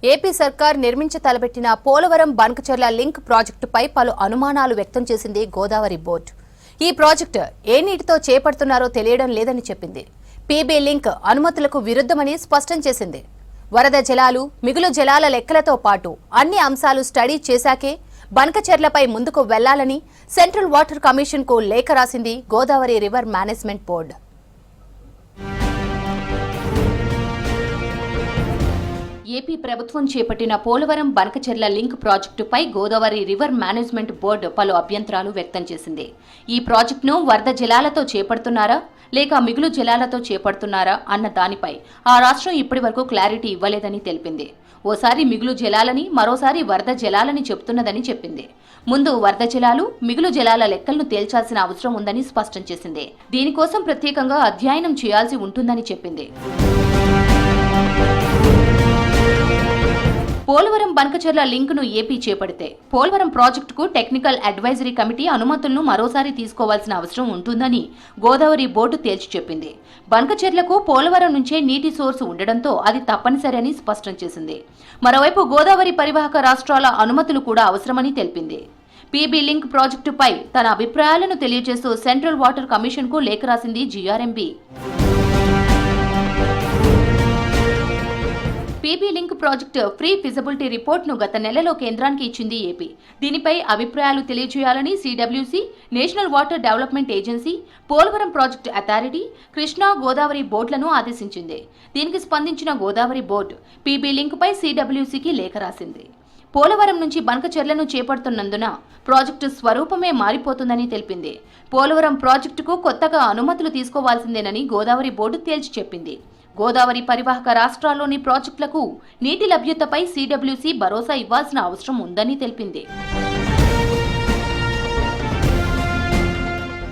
AP సర్కార్ నిర్మించతలపెట్టిన Polavaram Banakacherla link ప్రాజెక్టుపై పలు అనుమానాలు వ్యక్తం చేసింది గోదావరి బోర్డు. ఈ ప్రాజెక్టు ఏ నీటితో చేపడుతున్నారో తెలియడం లేదని చెప్పింది. పీబీ లింక్ అనుమతులకు విరుద్ధమని స్పష్టం చేసింది. వరద జలాలు, మిగులు జలాల లెక్కలతో పాటు అన్ని అంశాలు స్టడీ చేశాకే బనకచెర్లపై ముందుకు వెళ్లాలని సెంట్రల్ వాటర్ కమిషన్ కు లేఖ రాసింది Godavari river management board. AP ప్రభుత్వం చేపట్టిన పోలవరం బనకచెర్ల లింక్ ప్రాజెక్టుపై గోదావరి రివర్ మేనేజ్మెంట్ బోర్డు పలు అభ్యంతరాలు వ్యక్తం చేసింది. ఈ ప్రాజెక్టును వరద జలాలతో చేపడుతున్నారా లేక మిగులు జలాలతో చేపడుతున్నారా అన్న దానిపై ఆ రాష్ట్రం ఇప్పటి వరకు క్లారిటీ ఇవ్వలేదని తెలిపింది. ఓసారి మిగులు జలాలని, మరోసారి వరద జలాలని చెబుతున్నదని చెప్పింది. ముందు వరద జలాలు, మిగులు జలాల లెక్కలను తేల్చాల్సిన అవసరం ఉందని స్పష్టం చేసింది. దీనికోసం ప్రత్యేకంగా అధ్యయనం చేయాల్సి ఉంటుందని చెప్పింది. పోలవరం బనకచెర్ల లింక్ ను ఏపీ చేపడితే పోలవరం ప్రాజెక్టుకు టెక్నికల్ అడ్వైజరీ కమిటీ అనుమతులను మరోసారి తీసుకోవాల్సిన అవసరం ఉంటుందని గోదావరి బోర్డు తేల్చి చెప్పింది. బనకచెర్లకు పోలవరం నుంచే నీటి సోర్సు ఉండడంతో అది తప్పనిసరి అని స్పష్టం చేసింది. మరోవైపు గోదావరి పరివాహక రాష్ట్రాల అనుమతులు కూడా అవసరమని తెలిపింది. పీబీ లింక్ ప్రాజెక్టుపై తన అభిప్రాయాలను తెలియజేస్తూ సెంట్రల్ వాటర్ కమిషన్ కు లేఖ రాసింది GRMB. PB link project pre feasibility రిపోర్ట్ను గత నెలలో కేంద్రానికి ఇచ్చింది ఏపీ. దీనిపై అభిప్రాయాలు తెలియజేయాలని CWC, national water development agency, Polavaram project authority, Krishna, Godavari బోర్డులను ఆదేశించింది. దీనికి స్పందించిన గోదావరి బోర్డు పీబీ లింక్పై సిడబ్ల్యూసీకి లేఖ రాసింది. పోలవరం నుంచి బనకచెర్లను చేపడుతున్నందున ప్రాజెక్టు స్వరూపమే మారిపోతుందని తెలిపింది. పోలవరం ప్రాజెక్టుకు కొత్తగా అనుమతులు తీసుకోవాల్సిందేనని గోదావరి బోర్డు తేల్చి చెప్పింది. గోదావరి పరివాహక రాష్ట్రాల్లోని ప్రాజెక్టులకు నీటి లభ్యతపై సిడబ్ల్యూసీ భరోసా ఇవ్వాల్సిన అవసరం ఉందని తెలిపింది.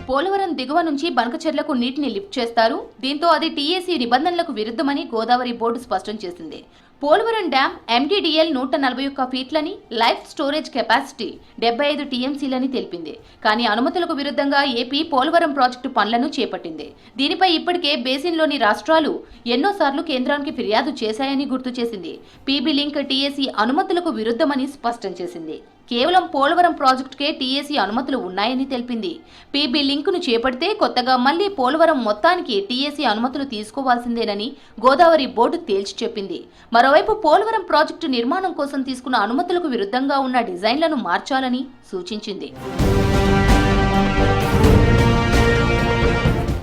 పోలవరం దిగువ నుంచి బనకచెర్లకు నీటిని లిఫ్ట్ చేస్తారు. దీంతో అది టీఏసీ నిబంధనలకు విరుద్ధమని గోదావరి బోర్డు స్పష్టం చేసింది. పోలవరం డ్యాం ఎంటీడీఎల్ 141 ఫీట్లని, లైఫ్ స్టోరేజ్ కెపాసిటీ 75 టీఎంసీలని తెలిపింది. కానీ అనుమతులకు విరుద్ధంగా ఏపీ పోలవరం ప్రాజెక్టు పనులను చేపట్టింది. దీనిపై ఇప్పటికే బేసిన్లోని రాష్ట్రాలు ఎన్నోసార్లు కేంద్రానికి ఫిర్యాదు చేశాయని గుర్తు చేసింది. పీబీ లింక్ టీఏసీ అనుమతులకు విరుద్ధమని స్పష్టం చేసింది. కేవలం పోలవరం ప్రాజెక్టుకే టీఏసీ అనుమతులు ఉన్నాయని తెలిపింది. పీబీ లింకును చేపడితే కొత్తగా మళ్లీ పోలవరం మొత్తానికి టీఏసీ అనుమతులు తీసుకోవాల్సిందేనని గోదావరి బోర్డు తేల్చి చెప్పింది. మరోవైపు పోలవరం ప్రాజెక్టు నిర్మాణం కోసం తీసుకున్న అనుమతులకు విరుద్ధంగా ఉన్న డిజైన్లను మార్చాలని సూచించింది.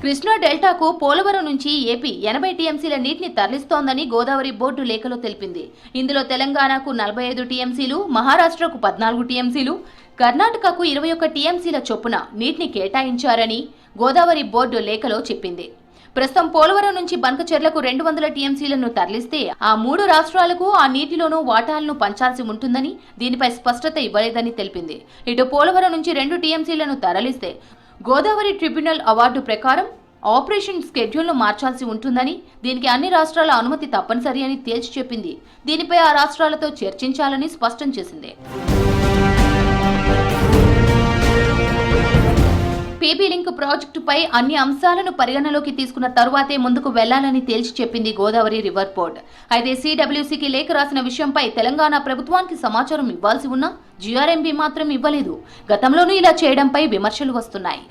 కృష్ణా డెల్టాకు పోలవరం నుంచి ఏపీ 80 టీఎంసీల నీటిని తరలిస్తోందని గోదావరి బోర్డు లేఖలో తెలిపింది. ఇందులో తెలంగాణకు 45 టీఎంసీలు, మహారాష్ట్రకు 14 టీఎంసీలు, కర్ణాటకకు 21 టీఎంసీల చొప్పున నీటిని కేటాయించారని గోదావరి బోర్డు లేఖలో చెప్పింది. ప్రస్తుతం పోలవరం నుంచి బనకచెర్లకు 200 టీఎంసీలను తరలిస్తే ఆ 3 రాష్ట్రాలకు ఆ నీటిలోనూ వాటాలను పంచాల్సి ఉంటుందని, దీనిపై స్పష్టత ఇవ్వలేదని తెలిపింది. ఇటు పోలవరం నుంచి 2 టీఎంసీలను తరలిస్తే గోదావరి ట్రిబ్యునల్ అవార్డు ప్రకారం ఆపరేషన్ స్కెడ్యూల్ను మార్చాల్సి ఉంటుందని, దీనికి అన్ని రాష్ట్రాల అనుమతి తప్పనిసరి అని తేల్చి చెప్పింది. దీనిపై ఆ రాష్ట్రాలతో చర్చించాలని స్పష్టం చేసింది. పీబీ లింక్ ప్రాజెక్టుపై అన్ని అంశాలను పరిగణలోకి తీసుకున్న తరువాతే ముందుకు వెళ్లాలని తేల్చి చెప్పింది గోదావరి రివర్ బోర్డు. అయితే సిడబ్ల్యూసీకి లేఖ రాసిన విషయంపై తెలంగాణ ప్రభుత్వానికి సమాచారం ఇవ్వాల్సి ఉన్నా జీఆర్ఎంబీ మాత్రం ఇవ్వలేదు. గతంలోనూ ఇలా చేయడంపై విమర్శలు వస్తున్నాయి.